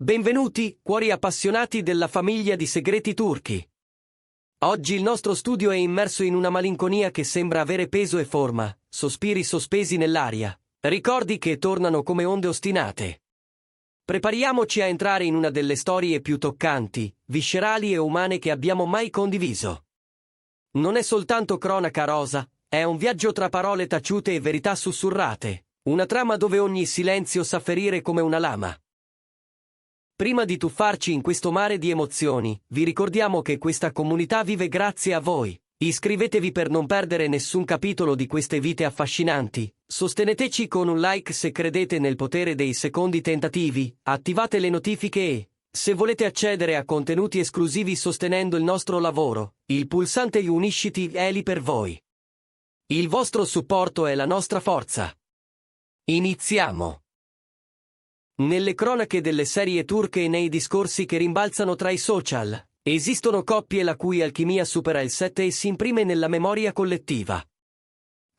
Benvenuti, cuori appassionati della famiglia di segreti turchi. Oggi il nostro studio è immerso in una malinconia che sembra avere peso e forma, sospiri sospesi nell'aria, ricordi che tornano come onde ostinate. Prepariamoci a entrare in una delle storie più toccanti, viscerali e umane che abbiamo mai condiviso. Non è soltanto cronaca rosa, è un viaggio tra parole taciute e verità sussurrate, una trama dove ogni silenzio sa ferire come una lama. Prima di tuffarci in questo mare di emozioni, vi ricordiamo che questa comunità vive grazie a voi. Iscrivetevi per non perdere nessun capitolo di queste vite affascinanti, sosteneteci con un like se credete nel potere dei secondi tentativi, attivate le notifiche e, se volete accedere a contenuti esclusivi sostenendo il nostro lavoro, il pulsante Unisciti è lì per voi. Il vostro supporto è la nostra forza. Iniziamo! Nelle cronache delle serie turche e nei discorsi che rimbalzano tra i social, esistono coppie la cui alchimia supera il 7 e si imprime nella memoria collettiva.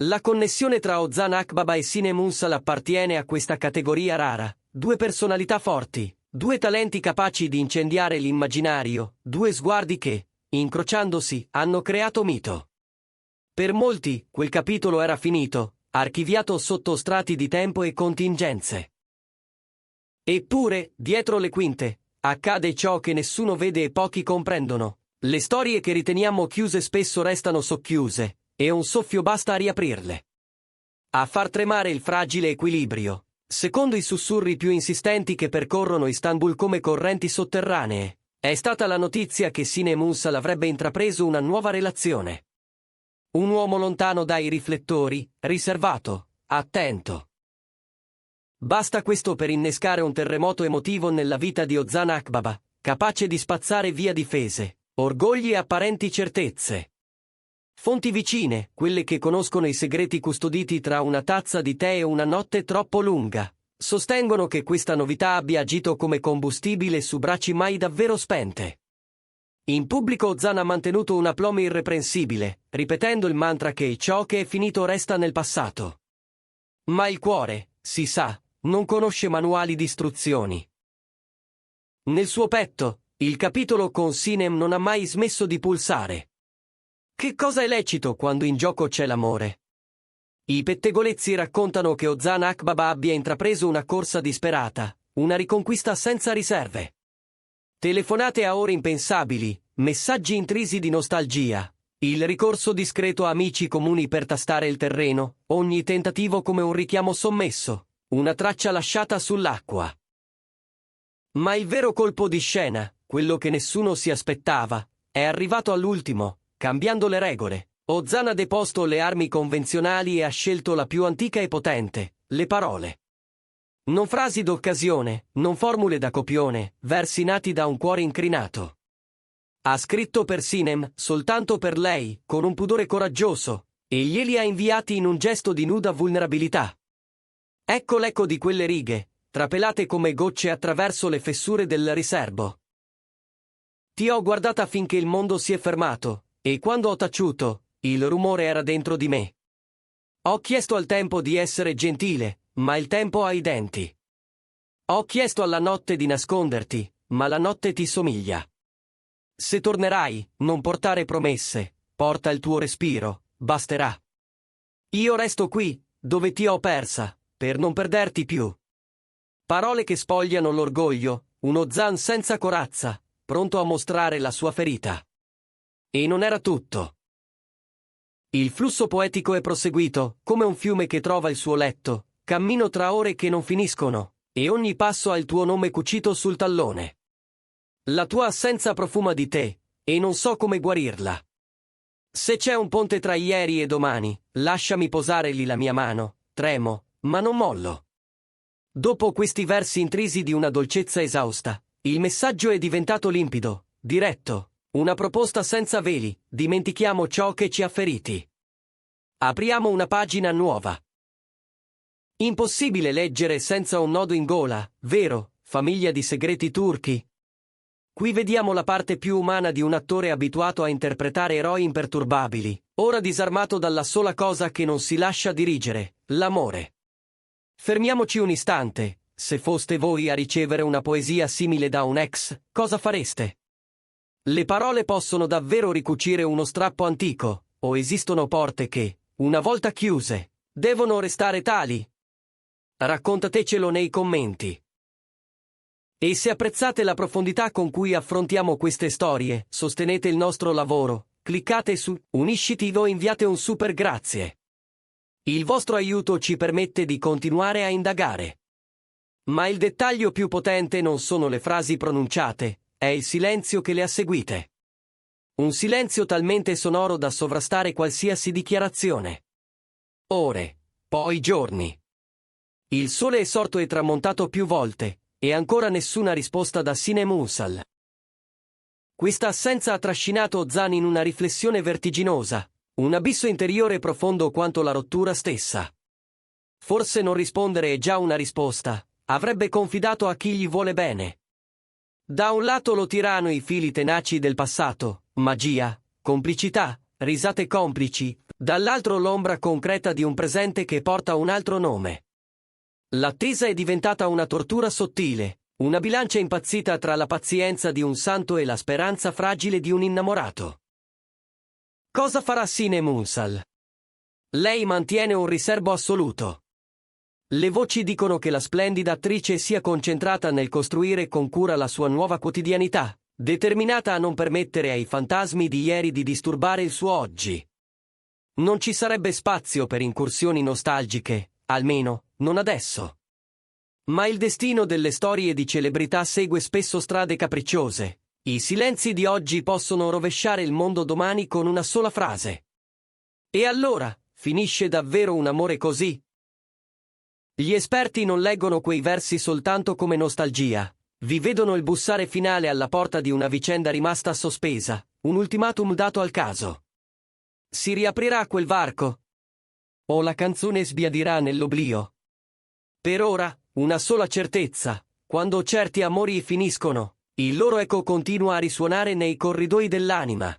La connessione tra Ozan Akbaba e Sinem Ünsal appartiene a questa categoria rara, due personalità forti, due talenti capaci di incendiare l'immaginario, due sguardi che, incrociandosi, hanno creato mito. Per molti, quel capitolo era finito, archiviato sotto strati di tempo e contingenze. Eppure, dietro le quinte, accade ciò che nessuno vede e pochi comprendono. Le storie che riteniamo chiuse spesso restano socchiuse, e un soffio basta a riaprirle. A far tremare il fragile equilibrio, secondo i sussurri più insistenti che percorrono Istanbul come correnti sotterranee, è stata la notizia che Sinem Ünsal avrebbe intrapreso una nuova relazione. Un uomo lontano dai riflettori, riservato, attento. Basta questo per innescare un terremoto emotivo nella vita di Ozan Akbaba, capace di spazzare via difese, orgogli e apparenti certezze. Fonti vicine, quelle che conoscono i segreti custoditi tra una tazza di tè e una notte troppo lunga, sostengono che questa novità abbia agito come combustibile su braccia mai davvero spente. In pubblico Ozan ha mantenuto un aplomb irreprensibile, ripetendo il mantra che ciò che è finito resta nel passato. Ma il cuore, si sa, non conosce manuali di istruzioni. Nel suo petto, il capitolo con Sinem non ha mai smesso di pulsare. Che cosa è lecito quando in gioco c'è l'amore? I pettegolezzi raccontano che Ozan Akbaba abbia intrapreso una corsa disperata, una riconquista senza riserve. Telefonate a ore impensabili, messaggi intrisi di nostalgia, il ricorso discreto a amici comuni per tastare il terreno, ogni tentativo come un richiamo sommesso. Una traccia lasciata sull'acqua. Ma il vero colpo di scena, quello che nessuno si aspettava, è arrivato all'ultimo, cambiando le regole. Ozan ha deposto le armi convenzionali e ha scelto la più antica e potente, le parole. Non frasi d'occasione, non formule da copione, versi nati da un cuore incrinato. Ha scritto per Sinem, soltanto per lei, con un pudore coraggioso, e glieli ha inviati in un gesto di nuda vulnerabilità. Ecco l'eco di quelle righe, trapelate come gocce attraverso le fessure del riserbo. Ti ho guardata finché il mondo si è fermato, e quando ho taciuto, il rumore era dentro di me. Ho chiesto al tempo di essere gentile, ma il tempo ha i denti. Ho chiesto alla notte di nasconderti, ma la notte ti somiglia. Se tornerai, non portare promesse, porta il tuo respiro, basterà. Io resto qui, dove ti ho persa, per non perderti più. Parole che spogliano l'orgoglio, un Ozan senza corazza, pronto a mostrare la sua ferita. E non era tutto. Il flusso poetico è proseguito, come un fiume che trova il suo letto, cammino tra ore che non finiscono, e ogni passo ha il tuo nome cucito sul tallone. La tua assenza profuma di te, e non so come guarirla. Se c'è un ponte tra ieri e domani, lasciami posare lì la mia mano, tremo, ma non mollo. Dopo questi versi intrisi di una dolcezza esausta, il messaggio è diventato limpido, diretto, una proposta senza veli, dimentichiamo ciò che ci ha feriti. Apriamo una pagina nuova. Impossibile leggere senza un nodo in gola, vero, famiglia di segreti turchi? Qui vediamo la parte più umana di un attore abituato a interpretare eroi imperturbabili, ora disarmato dalla sola cosa che non si lascia dirigere, l'amore. Fermiamoci un istante, se foste voi a ricevere una poesia simile da un ex, cosa fareste? Le parole possono davvero ricucire uno strappo antico, o esistono porte che, una volta chiuse, devono restare tali? Raccontatecelo nei commenti. E se apprezzate la profondità con cui affrontiamo queste storie, sostenete il nostro lavoro, cliccate su Unisciti o inviate un super grazie. Il vostro aiuto ci permette di continuare a indagare. Ma il dettaglio più potente non sono le frasi pronunciate, è il silenzio che le ha seguite. Un silenzio talmente sonoro da sovrastare qualsiasi dichiarazione. Ore, poi giorni. Il sole è sorto e tramontato più volte, e ancora nessuna risposta da Sinem Unsal. Questa assenza ha trascinato Ozan in una riflessione vertiginosa, un abisso interiore profondo quanto la rottura stessa. Forse non rispondere è già una risposta, avrebbe confidato a chi gli vuole bene. Da un lato lo tirano i fili tenaci del passato, magia, complicità, risate complici, dall'altro l'ombra concreta di un presente che porta un altro nome. L'attesa è diventata una tortura sottile, una bilancia impazzita tra la pazienza di un santo e la speranza fragile di un innamorato. Cosa farà Sinem Unsal? Lei mantiene un riserbo assoluto. Le voci dicono che la splendida attrice sia concentrata nel costruire con cura la sua nuova quotidianità, determinata a non permettere ai fantasmi di ieri di disturbare il suo oggi. Non ci sarebbe spazio per incursioni nostalgiche, almeno, non adesso. Ma il destino delle storie di celebrità segue spesso strade capricciose. I silenzi di oggi possono rovesciare il mondo domani con una sola frase. E allora, finisce davvero un amore così? Gli esperti non leggono quei versi soltanto come nostalgia, vi vedono il bussare finale alla porta di una vicenda rimasta sospesa, un ultimatum dato al caso. Si riaprirà quel varco? O la canzone sbiadirà nell'oblio? Per ora, una sola certezza, quando certi amori finiscono, il loro eco continua a risuonare nei corridoi dell'anima.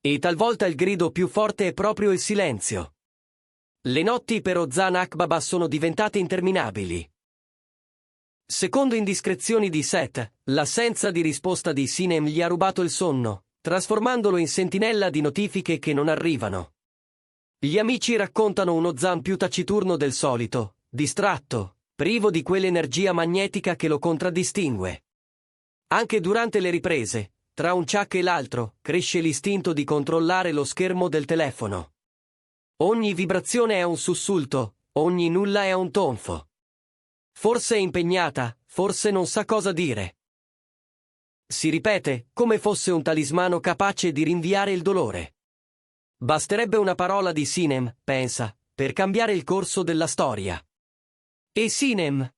E talvolta il grido più forte è proprio il silenzio. Le notti per Ozan Akbaba sono diventate interminabili. Secondo indiscrezioni di Seth, l'assenza di risposta di Sinem gli ha rubato il sonno, trasformandolo in sentinella di notifiche che non arrivano. Gli amici raccontano un Ozan più taciturno del solito, distratto, privo di quell'energia magnetica che lo contraddistingue. Anche durante le riprese, tra un ciak e l'altro, cresce l'istinto di controllare lo schermo del telefono. Ogni vibrazione è un sussulto, ogni nulla è un tonfo. Forse è impegnata, forse non sa cosa dire. Si ripete, come fosse un talismano capace di rinviare il dolore. Basterebbe una parola di Sinem, pensa, per cambiare il corso della storia. E Sinem?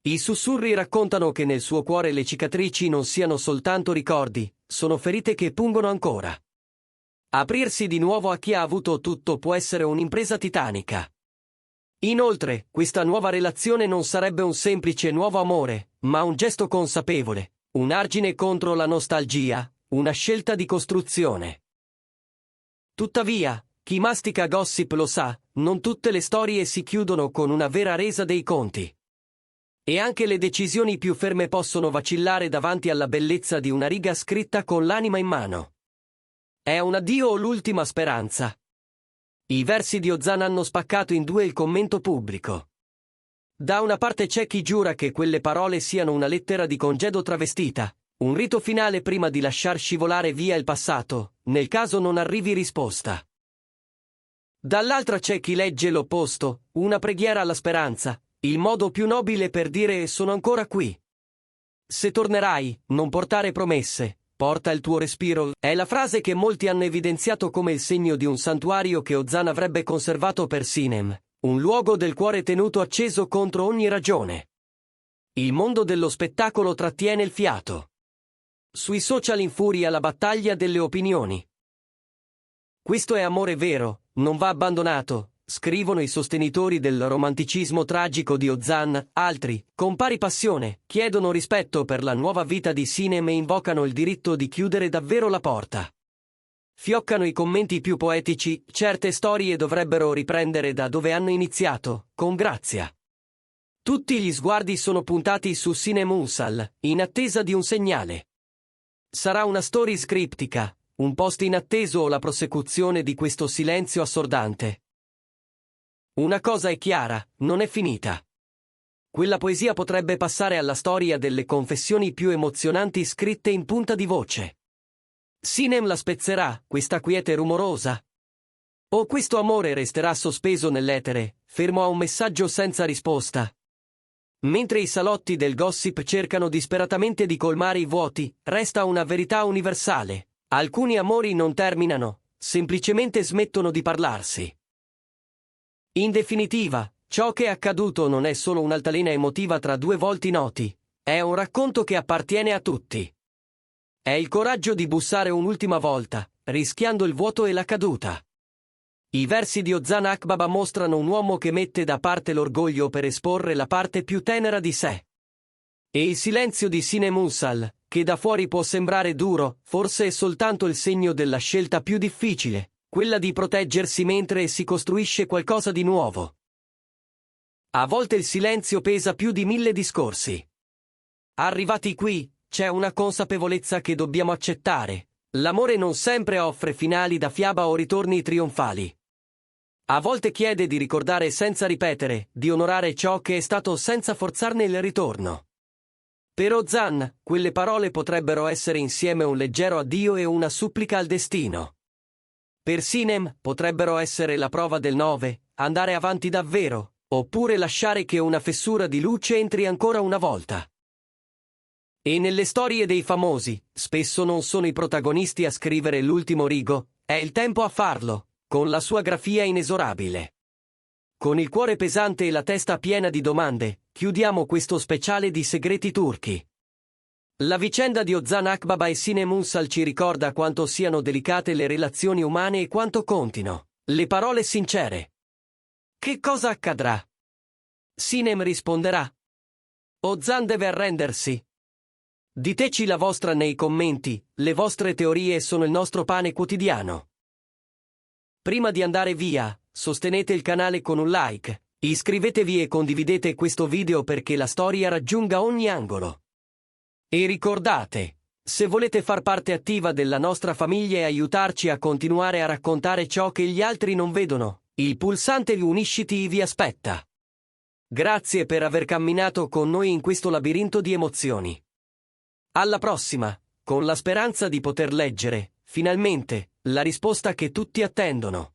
I sussurri raccontano che nel suo cuore le cicatrici non siano soltanto ricordi, sono ferite che pungono ancora. Aprirsi di nuovo a chi ha avuto tutto può essere un'impresa titanica. Inoltre, questa nuova relazione non sarebbe un semplice nuovo amore, ma un gesto consapevole, un argine contro la nostalgia, una scelta di costruzione. Tuttavia, chi mastica gossip lo sa, non tutte le storie si chiudono con una vera resa dei conti. E anche le decisioni più ferme possono vacillare davanti alla bellezza di una riga scritta con l'anima in mano. È un addio o l'ultima speranza? I versi di Ozan hanno spaccato in due il commento pubblico. Da una parte c'è chi giura che quelle parole siano una lettera di congedo travestita, un rito finale prima di lasciar scivolare via il passato, nel caso non arrivi risposta. Dall'altra c'è chi legge l'opposto, una preghiera alla speranza, il modo più nobile per dire sono ancora qui. Se tornerai, non portare promesse, porta il tuo respiro, è la frase che molti hanno evidenziato come il segno di un santuario che Ozan avrebbe conservato per Sinem, un luogo del cuore tenuto acceso contro ogni ragione. Il mondo dello spettacolo trattiene il fiato. Sui social infuria la battaglia delle opinioni. Questo è amore vero, non va abbandonato, scrivono i sostenitori del romanticismo tragico di Ozan, altri, con pari passione, chiedono rispetto per la nuova vita di Sinem e invocano il diritto di chiudere davvero la porta. Fioccano i commenti più poetici, certe storie dovrebbero riprendere da dove hanno iniziato, con grazia. Tutti gli sguardi sono puntati su Sinem Unsal, in attesa di un segnale. Sarà una story criptica, un post inatteso o la prosecuzione di questo silenzio assordante? Una cosa è chiara, non è finita. Quella poesia potrebbe passare alla storia delle confessioni più emozionanti scritte in punta di voce. Sinem la spezzerà, questa quiete rumorosa? O questo amore resterà sospeso nell'etere, fermo a un messaggio senza risposta? Mentre i salotti del gossip cercano disperatamente di colmare i vuoti, resta una verità universale. Alcuni amori non terminano, semplicemente smettono di parlarsi. In definitiva, ciò che è accaduto non è solo un'altalena emotiva tra due volti noti, è un racconto che appartiene a tutti. È il coraggio di bussare un'ultima volta, rischiando il vuoto e la caduta. I versi di Ozan Akbaba mostrano un uomo che mette da parte l'orgoglio per esporre la parte più tenera di sé. E il silenzio di Sinem Unsal, che da fuori può sembrare duro, forse è soltanto il segno della scelta più difficile, quella di proteggersi mentre si costruisce qualcosa di nuovo. A volte il silenzio pesa più di 1000 discorsi. Arrivati qui, c'è una consapevolezza che dobbiamo accettare. L'amore non sempre offre finali da fiaba o ritorni trionfali. A volte chiede di ricordare senza ripetere, di onorare ciò che è stato senza forzarne il ritorno. Per Ozan, quelle parole potrebbero essere insieme un leggero addio e una supplica al destino. Per Sinem, potrebbero essere la prova del 9, andare avanti davvero, oppure lasciare che una fessura di luce entri ancora una volta. E nelle storie dei famosi, spesso non sono i protagonisti a scrivere l'ultimo rigo, è il tempo a farlo, con la sua grafia inesorabile. Con il cuore pesante e la testa piena di domande, chiudiamo questo speciale di segreti turchi. La vicenda di Ozan Akbaba e Sinem Unsal ci ricorda quanto siano delicate le relazioni umane e quanto contino le parole sincere. Che cosa accadrà? Sinem risponderà? Ozan deve arrendersi? Diteci la vostra nei commenti, le vostre teorie sono il nostro pane quotidiano. Prima di andare via, sostenete il canale con un like, iscrivetevi e condividete questo video perché la storia raggiunga ogni angolo. E ricordate, se volete far parte attiva della nostra famiglia e aiutarci a continuare a raccontare ciò che gli altri non vedono, il pulsante Unisciti vi aspetta. Grazie per aver camminato con noi in questo labirinto di emozioni. Alla prossima, con la speranza di poter leggere, finalmente, la risposta che tutti attendono.